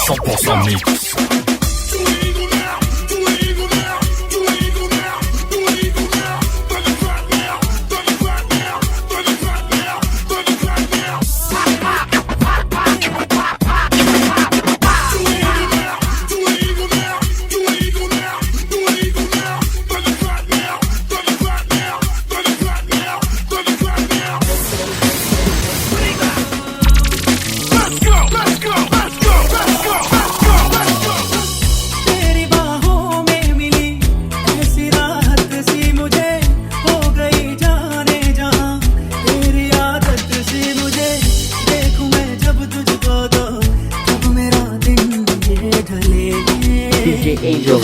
100% mix. Angel.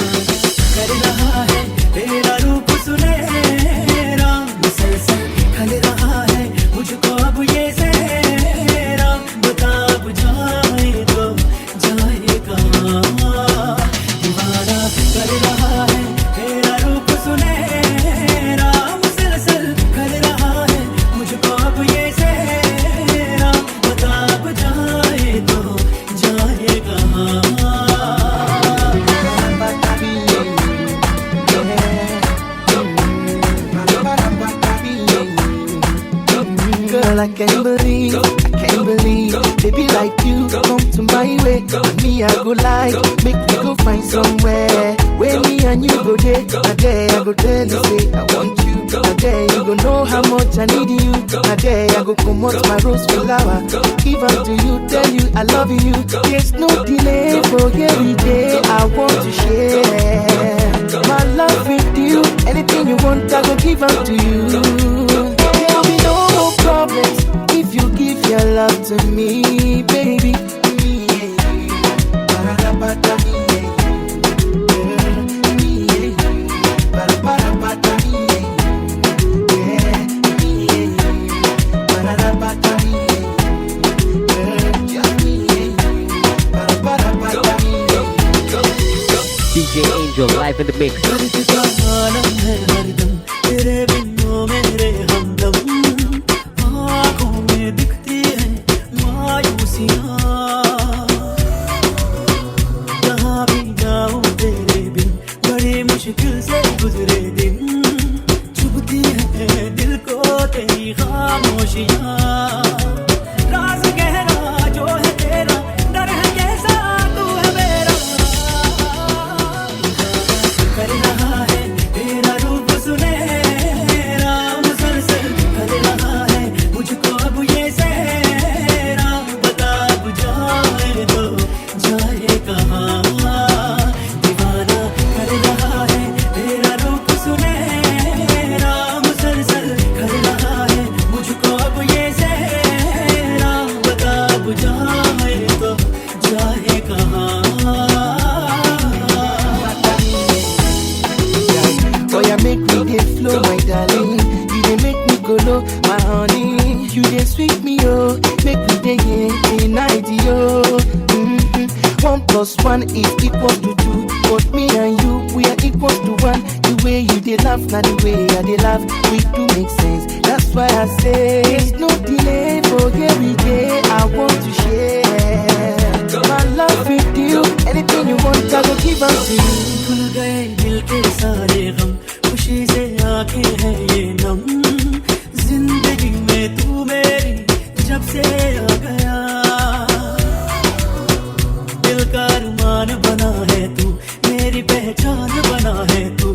I can't believe, baby like you come to my way. Me I go like, make me go find somewhere where me and you go there. A day I go tell you say I want you. A day you go know how much I need you. A day I go come out my rose flower, give unto you, tell you I love you. There's no delay for every day I want to share my love with you. Anything you want I go give unto you. There'll be no problems if you give your love to me, baby. DJ Angel live in the mix. मुश्किल से गुजरे दिन चुभती है दिल को तेरी खामोशियां राज गहरा जो है तेरा डर है कैसा तू है मेरा कर रहा है तेरा रूप सुनहरा मुसलसल कर रहा है मुझको अब ये सहरा बता अब जाए तो जाए कहाँ my darling, you dey make me go low, my honey. You dey sweet me, oh, make me dey in night, yo. 1 + 1 is equal to 2, but me and you, we are equal to 1. The way you dey laugh, now the way I dey laugh, we do make sense. That's why I say, there's no delay for every day I want to share my love with you. Anything you want, I go give unto you. खुल गए दिल के सारे गम, खुशी से आके है ये नम, जिंदगी में तू मेरी जब से आ गया, दिल का अरमान बना है तू, मेरी पहचान बना है तू।